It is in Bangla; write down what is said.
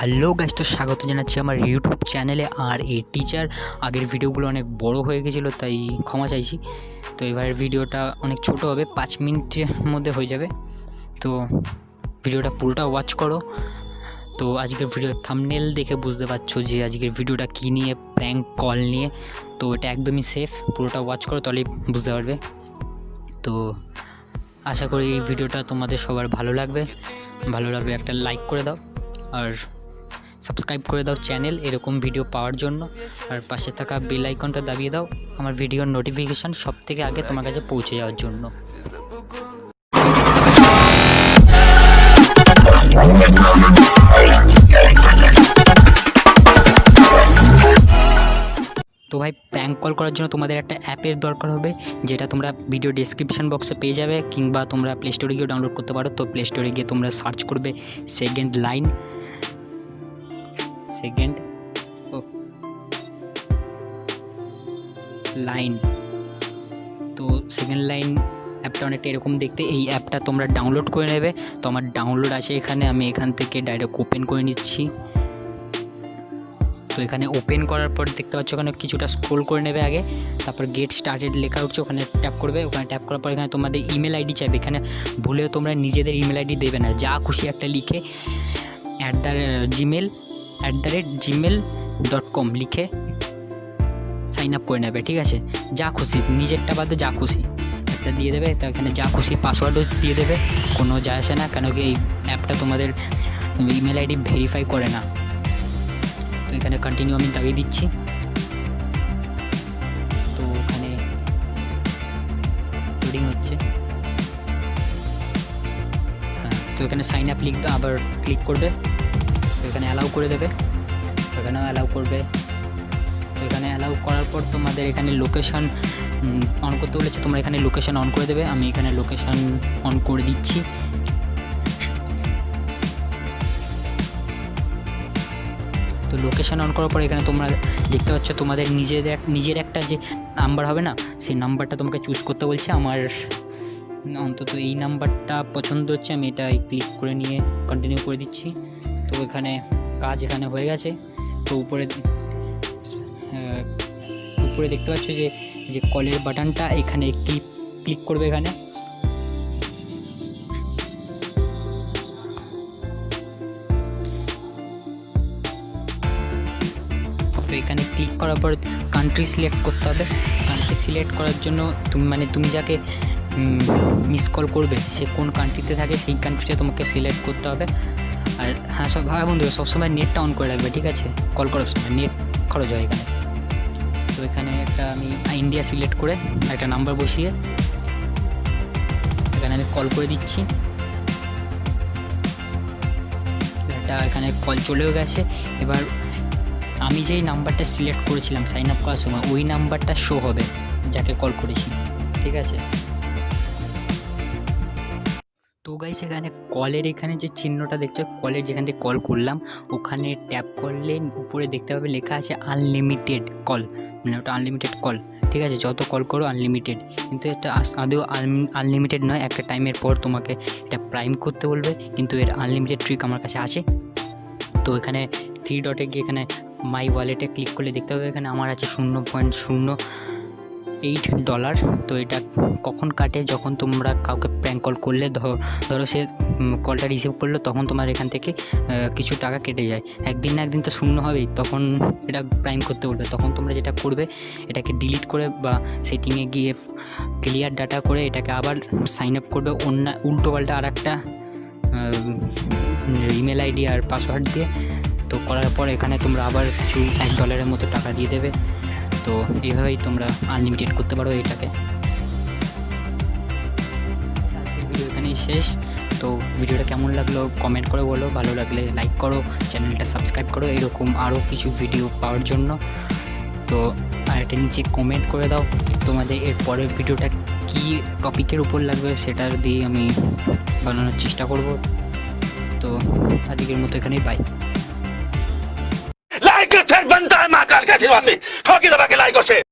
হ্যালো গাইস, তো স্বাগত জানাচ্ছি আমার ইউটিউব চ্যানেলে। আর এই টিচার আগের ভিডিওগুলো অনেক বড় হয়ে গেছিলো, তাই ক্ষমা চাইছি। তো এবারের ভিডিওটা অনেক ছোট হবে, 5 মিনিটের মধ্যে হয়ে যাবে। তো ভিডিওটা পুরোটা ওয়াচ করো। তো আজকের ভিডিওর থাম্বনেল দেখে বুঝতে পারছো যে আজকের ভিডিওটা কী নিয়ে, প্র্যাঙ্ক কল নিয়ে। তো এটা একদমই সেফ, পুরোটা ওয়াচ করো তাহলেই বুঝতে পারবে। তো আশা করি এই ভিডিওটা তোমাদের সবার ভালো লাগবে একটা লাইক করে দাও আর সাবস্ক্রাইব করে দাও চ্যানেল এরকম ভিডিও পাওয়ার জন্য। আর পাশে থাকা বেল আইকনটা দাবিয়ে দাও আমার ভিডিওর নোটিফিকেশান সবথেকে আগে তোমার কাছে পৌঁছে যাওয়ার জন্য। তো ভাই, প্র্যাঙ্ক কল করার জন্য তোমাদের একটা অ্যাপের দরকার হবে, যেটা তোমরা ভিডিও ডেসক্রিপশন বক্সে পেয়ে যাবে, কিংবা তোমরা প্লে স্টোরে গিয়ে ডাউনলোড করতে পারো। তো প্লে স্টোরে গিয়ে তোমরা সার্চ করবে সেকেন্ড লাইন। তো সেকেন্ড লাইন অ্যাপটা অনেকটা এরকম দেখতে। এই অ্যাপটা তোমরা ডাউনলোড করে নেবে। তো আমার ডাউনলোড আছে এখানে, আমি এখান থেকে ডাইরেক্ট ওপেন করে নিচ্ছি। তো এখানে ওপেন করার পর দেখতে পাচ্ছ ওখানে কিছুটা স্ক্রোল করে নেবে আগে, তারপর গেট স্টার্টেড লেখা উঠছে, ওখানে ট্যাপ করবে। ওখানে ট্যাপ করার পর এখানে তোমাদের ইমেল আইডি চাইবে। এখানে ভুলেও তোমরা নিজেদের ইমেল আইডি দেবে না, যা খুশি একটা লিখে gmail.com লিখে সাইন আপ করে নেবে, ঠিক আছে? যা খুশি, নিজেরটা বাদে যা খুশি একটা দিয়ে দেবে। তো এখানে যা খুশি পাসওয়ার্ডও দিয়ে দেবে, কোনো যায় আসে না, কেন কি এই অ্যাপটা তোমাদের ইমেল আইডি ভেরিফাই করে না। তো এখানে কন্টিনিউ আমি দাবিয়ে দিচ্ছি। তো ওখানে লোডিং হচ্ছে। হ্যাঁ, তো এখানে সাইন আপ লিখবে, আবার ক্লিক করবে। তো এখানে অ্যালাউ করে দেবে, এখানেও অ্যালাউ করবে। তো এখানে অ্যালাউ করার পর তোমাদের এখানে লোকেশান অন করতে বলেছে, তোমরা এখানে লোকেশান অন করে দেবে। আমি এখানে লোকেশান অন করে দিচ্ছি। তো লোকেশান অন করার পর এখানে তোমরা দেখতে পাচ্ছ তোমাদের নিজের একটা যে নাম্বার হবে না, সেই নাম্বারটা তোমাকে চুজ করতে বলছে। আমার অন্তত এই নাম্বারটা পছন্দ হচ্ছে, আমি এটা ক্লিক করে নিয়ে কন্টিনিউ করে দিচ্ছি। তো এখানে কাজ এখানে হয়ে গেছে। তো উপরে দেখতে পাচ্ছ যে কলের বাটনটা, এখানে ক্লিক করবে। এখানে তো এখানে ক্লিক করার পর কান্ট্রি সিলেক্ট করতে হবে। কান্ট্রি সিলেক্ট করার জন্য তুমি যাকে মিস কল করবে সে কোন কান্ট্রিতে থাকে সেই কান্ট্রিটা তোমাকে সিলেক্ট করতে হবে। আর হ্যাঁ, বন্ধু সবসময় নেটটা অন করে রাখবে, ঠিক আছে? কল করার সময় নেট খরচ হয় এখানে। তো এখানে একটা আমি ইন্ডিয়া সিলেক্ট করে একটা নাম্বার বসিয়ে এখানে আমি কল করে দিচ্ছি। এটা এখানে কল চলেও গেছে। এবার আমি যেই নাম্বারটা সিলেক্ট করেছিলাম সাইন আপ করার সময়, ওই নাম্বারটা শো হবে যাকে কল করেছি, ঠিক আছে? তো গাইস, এখানে কলের এখানে যে চিহ্নটা দেখছো, কলের যেখান থেকে কল করলাম ওখানে ট্যাপ করলে উপরে দেখতে পাবে লেখা আছে আনলিমিটেড কল, মানে ওটা আনলিমিটেড কল, ঠিক আছে? যত কল করো আনলিমিটেড। কিন্তু এটা আদৌ আনলিমিটেড নয়, একটা টাইমের পর তোমাকে এটা প্রাইম করতে বলবে, কিন্তু এর আনলিমিটেড ট্রিক আমার কাছে আছে। তো এখানে 3 ডটে গিয়ে এখানে মাই ওয়ালেটে ক্লিক করলে দেখতে পাবে এখানে আমার আছে $0.08। তো এটা কখন কাটে? যখন তোমরা কাউকে প্র্যাঙ্ক কল করলে, ধরো সে কলটা রিসিভ করলো, তখন তোমার এখান থেকে কিছু টাকা কেটে যায়। একদিন না একদিন তো শূন্য হবেই, তখন এটা প্রাইম করতে বলবে। তখন তোমরা যেটা করবে, এটাকে ডিলিট করে বা সেটিংয়ে গিয়ে ক্লিয়ার ডাটা করে এটাকে আবার সাইন আপ করবে উল্টোপাল্টা আর একটা ইমেল আইডি আর পাসওয়ার্ড দিয়ে। তো করার পর এখানে তোমরা আবার কিছু $1 মতো টাকা দিয়ে দেবে। তো এইভাবেই তোমরা আনলিমিটেড করতে পারো এটাকে। আজকের ভিডিও এখানেই শেষ। তো ভিডিওটা কেমন লাগলো কমেন্ট করে বলো, ভালো লাগলে লাইক করো, চ্যানেলটা সাবস্ক্রাইব করো এরকম আরও কিছু ভিডিও পাওয়ার জন্য। তো আর এটা নিচে কমেন্ট করে দাও তোমাদের এর পরের ভিডিওটা কী টপিকের উপর লাগবে, সেটা দিয়ে আমি বানানোর চেষ্টা করব। তো আজকের মতো এখানেই বাই। Like a 10 बनता है महाकाल का आशीर्वाद से ठोकी दबा के लाइक और शेयर।